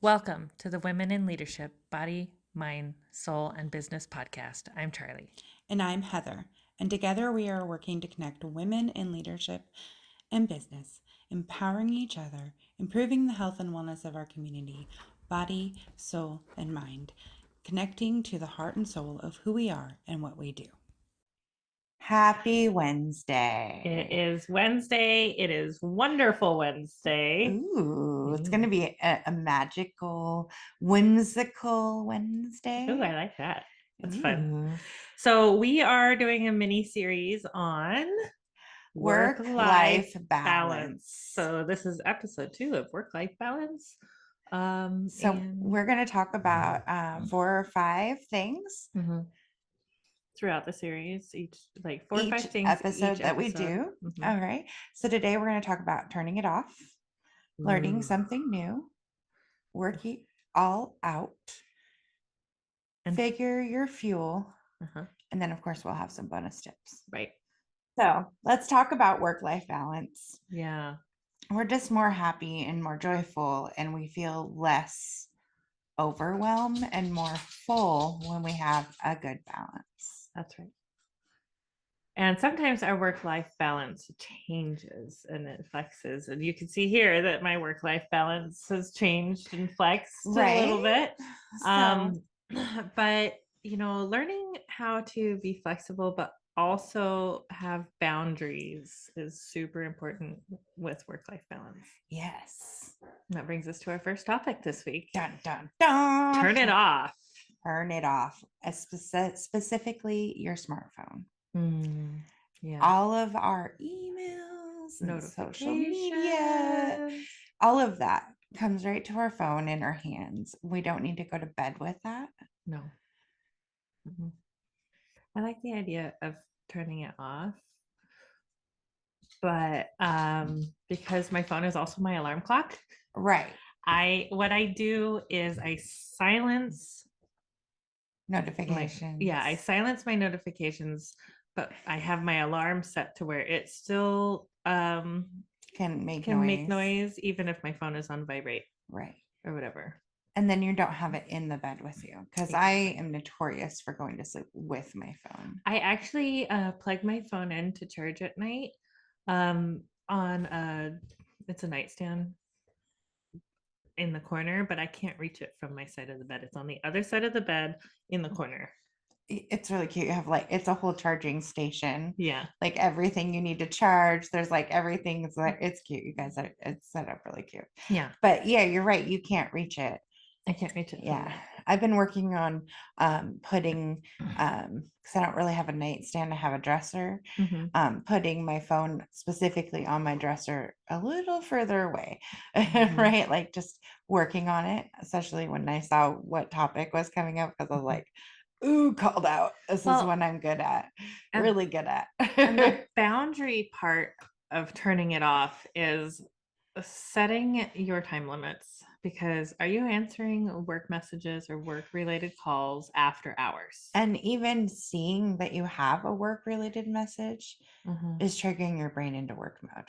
Welcome to the Women in Leadership Body, Mind, Soul, and Business podcast. I'm Charlie. And I'm Heather. And together we are working to connect women in leadership and business, empowering each other, improving the health and wellness of our community, body, soul, and mind, connecting to the heart and soul of who we are and what we do. Happy Wednesday. It is Wednesday. It is wonderful Wednesday. Ooh, it's going to be a magical, whimsical Wednesday. Ooh, I like that. That's fun. So we are doing a mini series on work-life balance. So this is episode 2 of work-life balance. We're going to talk about 4 or 5 things throughout the series, each 4 or 5 things episode that we do. All right. So today we're going to talk about turning it off, learning something new, working all out, and figure your fuel. And then, of course, we'll have some bonus tips. Right. So let's talk about work-life balance. Yeah. We're just more happy and more joyful, and we feel less overwhelmed and more full when we have a good balance. That's right. And sometimes our work-life balance changes and it flexes. And you can see here that my work-life balance has changed and flexed a little bit. But, learning how to be flexible, but also have boundaries is super important with work-life balance. Yes. And that brings us to our first topic this week. Dun, dun, dun. Turn it off. Turn it off. specifically your smartphone. Yeah. All of our emails, and social media, all of that comes right to our phone in our hands. We don't need to go to bed with that. No. I like the idea of turning it off, but because my phone is also my alarm clock. Right. What I do is I silence notifications. I silence my notifications, but I have my alarm set to where it still can make noise even if my phone is on vibrate. Right. Or whatever. And then you don't have it in the bed with you, because I am notorious for going to sleep with my phone. I actually plug my phone in to charge at night on it's a nightstand in the corner, but I can't reach it from my side of the bed. It's on the other side of the bed in the corner. It's really cute. You have it's a whole charging station. Yeah. Like everything you need to charge. There's everything. It's cute. You guys, it's set up really cute. Yeah. But yeah, you're right. You can't reach it. I can't reach it. Yeah. I've been working on putting, because I don't really have a nightstand. I have a dresser. Putting my phone specifically on my dresser a little further away. Right? Just working on it, especially when I saw what topic was coming up, because I was like, ooh, called out. This is what I'm good at. Really good at. And the boundary part of turning it off is setting your time limits, because are you answering work messages or work related calls after hours? And even seeing that you have a work related message is triggering your brain into work mode.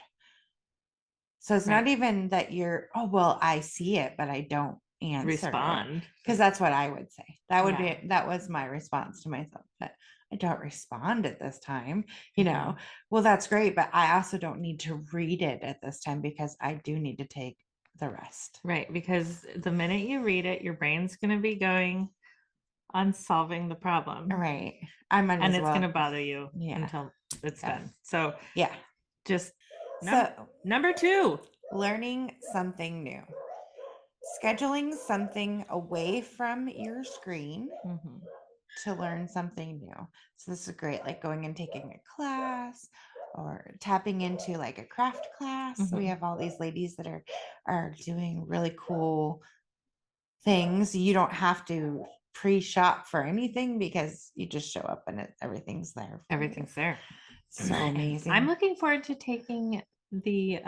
So it's not even that you're, I see it, but I don't respond, because that's what I would say. That was my response to myself, that I don't respond at this time. Well, that's great, but I also don't need to read it at this time, because I do need to take the rest. Right, because the minute you read it, your brain's going to be going on solving the problem. Right. And it's going to bother you until it's done. So yeah, just number 2, learning something new. Scheduling something away from your screen to learn something new. So this is great, like going and taking a class or tapping into a craft class. We have all these ladies that are doing really cool things. You don't have to pre-shop for anything, because you just show up and everything's there. Everything's there. So amazing. I'm looking forward to taking the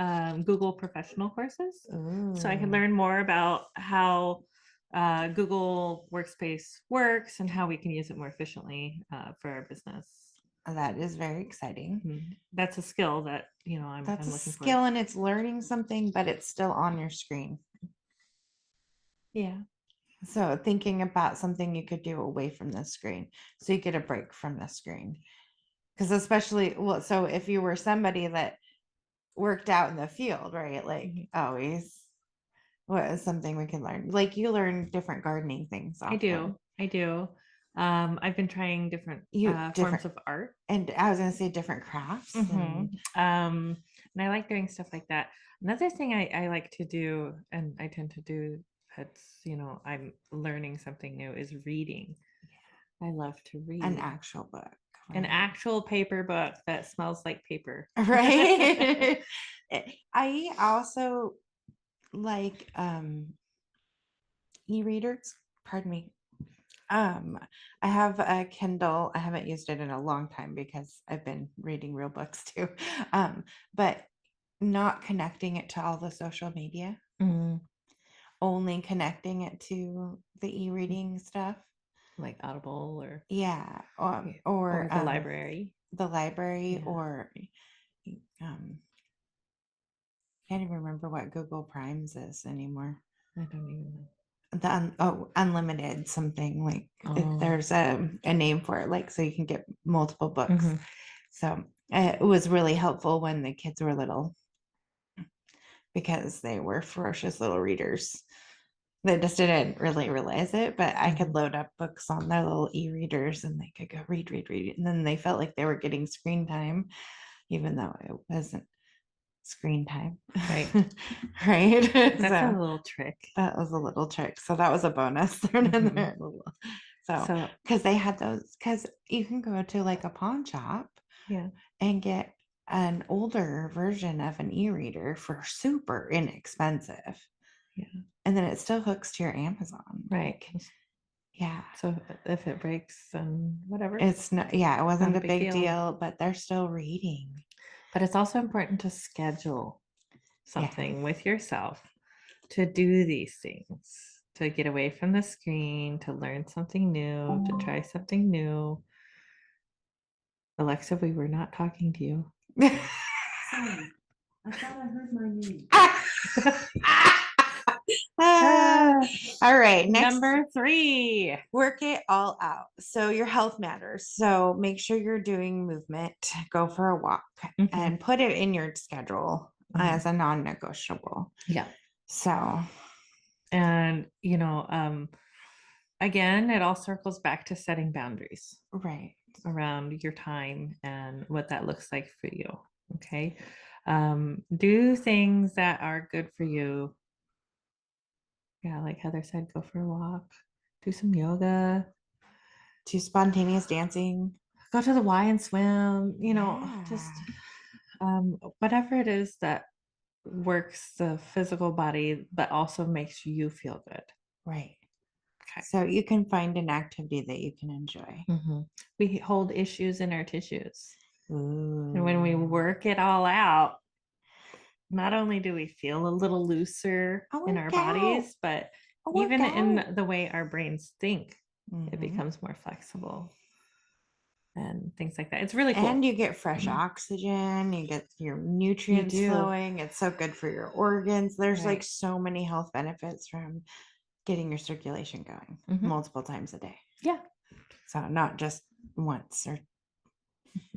Google professional courses. Ooh. So I can learn more about how Google Workspace works and how we can use it more efficiently for our business. That is very exciting. That's a skill that I'm looking for. Skill, and it's learning something, but it's still on your screen. Yeah. So thinking about something you could do away from the screen, so you get a break from the screen. Because especially, well, so if you were somebody that worked out in the field, right? Like always, what is something we can learn? Like you learn different gardening things I often. do. I do. I've been trying different You forms different, of art. and I was gonna say different crafts and And I like doing stuff like that. Another thing I like to do, and I tend to do, that's, I'm learning something new, is reading. I love to an read. actual book, An right? actual paper book that smells like paper. Right. I also like e-readers. Pardon me. I have a Kindle. I haven't used it in a long time because I've been reading real books too. But not connecting it to all the social media, Mm, only connecting it to the e-reading stuff. like Audible Yeah. or the library. The library, Yeah. or can't even remember what Google Primes is anymore. I don't even know. Unlimited something, like Oh. there's a name for it, like so you can get multiple books. Mhm. So it was really helpful when the kids were little because they were ferocious little readers. They just didn't really realize it, but I could load up books on their little e-readers and they could go read, read, read. And then they felt like they were getting screen time, even though it wasn't screen time. Right. Right. That's a So little trick. that was a little trick. So that was a bonus thrown in there. So because they had those, because you can go to like a pawn shop yeah, and get an older version of an e-reader for super inexpensive. yeah, And then it still hooks to your Amazon. right. Yeah. So if it breaks, then whatever. It's not, yeah, it wasn't Not a big deal, but they're still reading. But it's also important to schedule Yeah. something with yourself to do these things, to get away from the screen, to learn something new, to try something new. Alexa, we were not talking to you. Sorry, I thought I heard my name. All right. Next, Number 3. work it all out. So your health matters. So make sure you're doing movement, go for a walk, and put it in your schedule as a non-negotiable. Yeah. So, and again, it all circles back to setting boundaries right. around your time and what that looks like for you. Okay. Do things that are good for you. Yeah, like Heather said, go for a walk, do some yoga, Do spontaneous dancing. go to the Y and swim, just whatever it is that works the physical body, but also makes you feel good. Right. Okay. So you can find an activity that you can enjoy. We hold issues in our tissues. Ooh. And when we work it all out, not only do we feel a little looser in our bodies, but even in the way our brains think, it becomes more flexible and things like that. It's really cool. And you get fresh oxygen, you get your nutrients flowing. It's so good for your organs. There's like so many health benefits from getting your circulation going multiple times a day. Yeah. So not just once or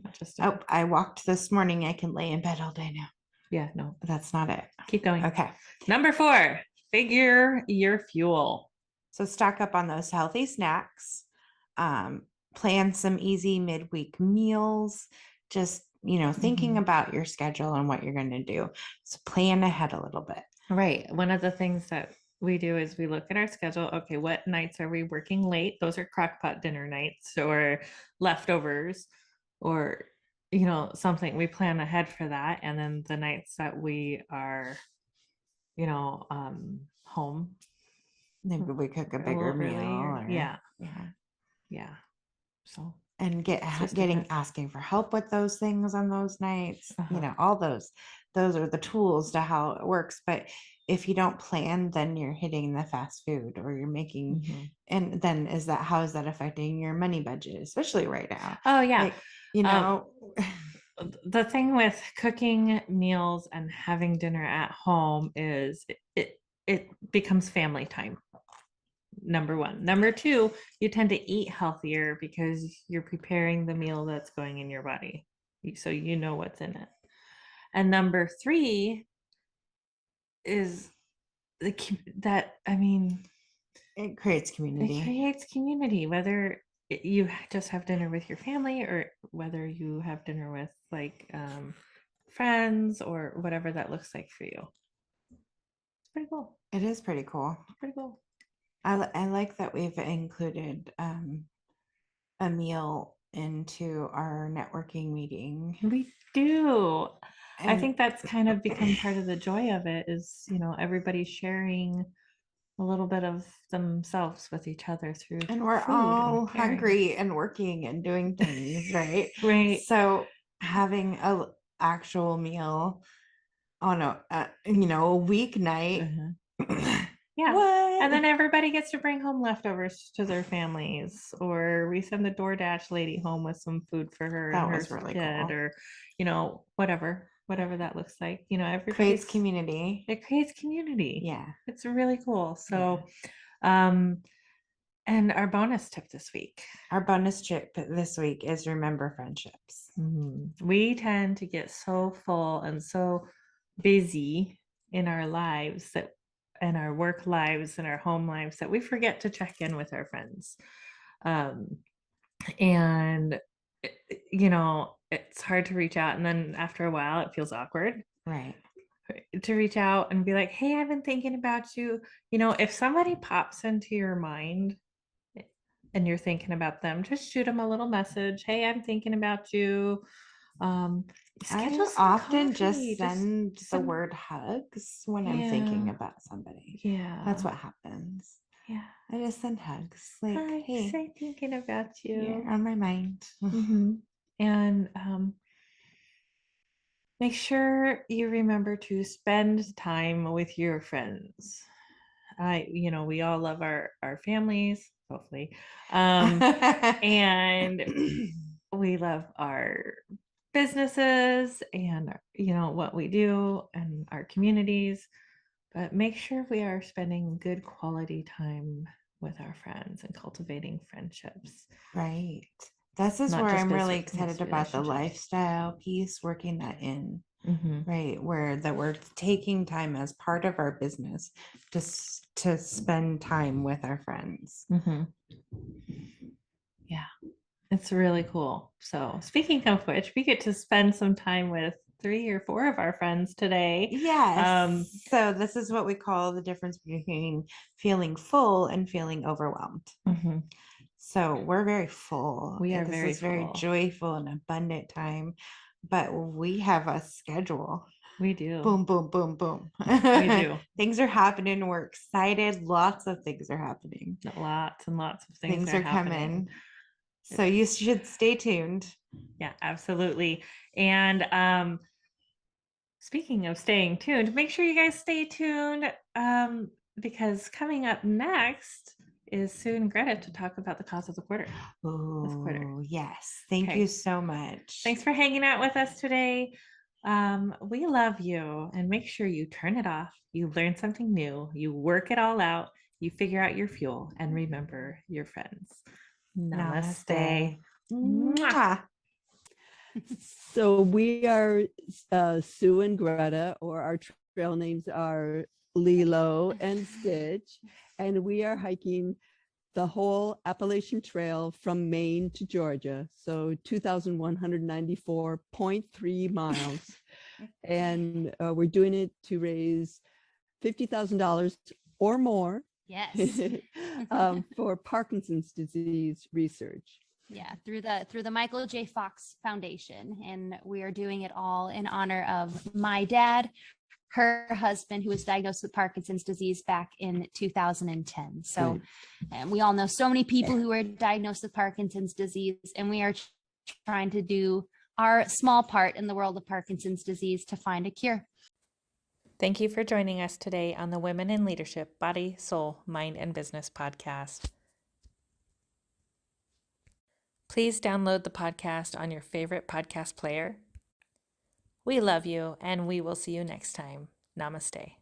not just I walked this morning. I can lay in bed all day now. Yeah, no. That's not it. Keep going. Okay. Number 4, figure your fuel. So stock up on those healthy snacks. Plan some easy midweek meals. Just, thinking about your schedule and what you're going to do. So plan ahead a little bit. Right. One of the things that we do is we look at our schedule. Okay, what nights are we working late? Those are crockpot dinner nights or leftovers or something. We plan ahead for that. And then the nights that we are home, maybe we cook a bigger meal. Yeah. So and asking for help with those things on those nights. All those are the tools to how it works. But if you don't plan, then you're hitting the fast food or you're making and then how is that affecting your money budget, especially right now? Oh yeah. Like, the thing with cooking meals and having dinner at home is it becomes family time. number one. Number two, you tend to eat healthier because you're preparing the meal that's going in your body. So you know what's in it. And number three is It creates it community. creates community, whether you just have dinner with your family or whether you have dinner with friends or whatever that looks like for you. It's pretty cool. It is pretty cool. Pretty cool. I like that we've included a meal into our networking meeting. We do. I And think that's kind of become part of the joy of it is, everybody sharing a little bit of themselves with each other through and we're food all and caring. hungry and working and doing things, right? Right. So having a actual meal on a weeknight. Yeah. What? And then everybody gets to bring home leftovers to their families, or we send the DoorDash lady home with some food for her That and her was really kid, cool. or whatever that looks like. Everybody Creates community. It creates community. Yeah. It's really cool. So, and our bonus tip this week. Our bonus tip this week is remember friendships. We tend to get so full and so busy in our lives and our work lives and our home lives that we forget to check in with our friends. And it's hard to reach out, and then after a while it feels awkward, right, to reach out and be like, hey, I've been thinking about you. If somebody pops into your mind and you're thinking about them, just shoot them a little message. Hey, I'm thinking about you. I often just send the word hugs when I'm thinking about somebody. Yeah, that's what happens. Yeah, I just send hugs, like, hey, I'm thinking about you. You're on my mind. And make sure you remember to spend time with your friends. We all love our families, hopefully, and we love our businesses and what we do and our communities, but make sure we are spending good quality time with our friends and cultivating friendships. Right. This is Not where just I'm really business excited about the relationships. lifestyle piece, working that in, right? Where that we're taking time as part of our business to spend time with our friends. Yeah, it's really cool. So speaking of which, we get to spend some time with 3 or 4 of our friends today. Yes. So this is what we call the difference between feeling full and feeling overwhelmed. So we're very full. We are This is very joyful and abundant time, but we have a schedule. We do. Boom, boom, boom, boom. We do. Things are happening. We're excited. Lots of things are happening. Lots and lots of Things are happening. coming. So you should stay tuned. Yeah, absolutely. And speaking of staying tuned, make sure you guys stay tuned because coming up next is Sue and Greta to talk about the cause of the quarter. Oh, yes. Thank you so much. Thanks for hanging out with us today. We love you, and make sure you turn it off. You learn something new. You work it all out. You figure out your fuel, and remember your friends. Namaste. Mwah. So we are Sue and Greta, or our trail names are Lilo and Stitch, and we are hiking the whole Appalachian Trail from Maine to Georgia, so 2,194.3 miles. And we're doing it to raise $50,000 or more. Yes. For Parkinson's disease research. Yeah, through the Michael J. Fox Foundation, and we are doing it all in honor of my dad, her husband, who was diagnosed with Parkinson's disease back in 2010. So, and we all know so many people who are diagnosed with Parkinson's disease, and we are trying to do our small part in the world of Parkinson's disease to find a cure. Thank you for joining us today on the Women in Leadership Body, Soul, Mind, and Business podcast. Please download the podcast on your favorite podcast player. We love you, and we will see you next time. Namaste.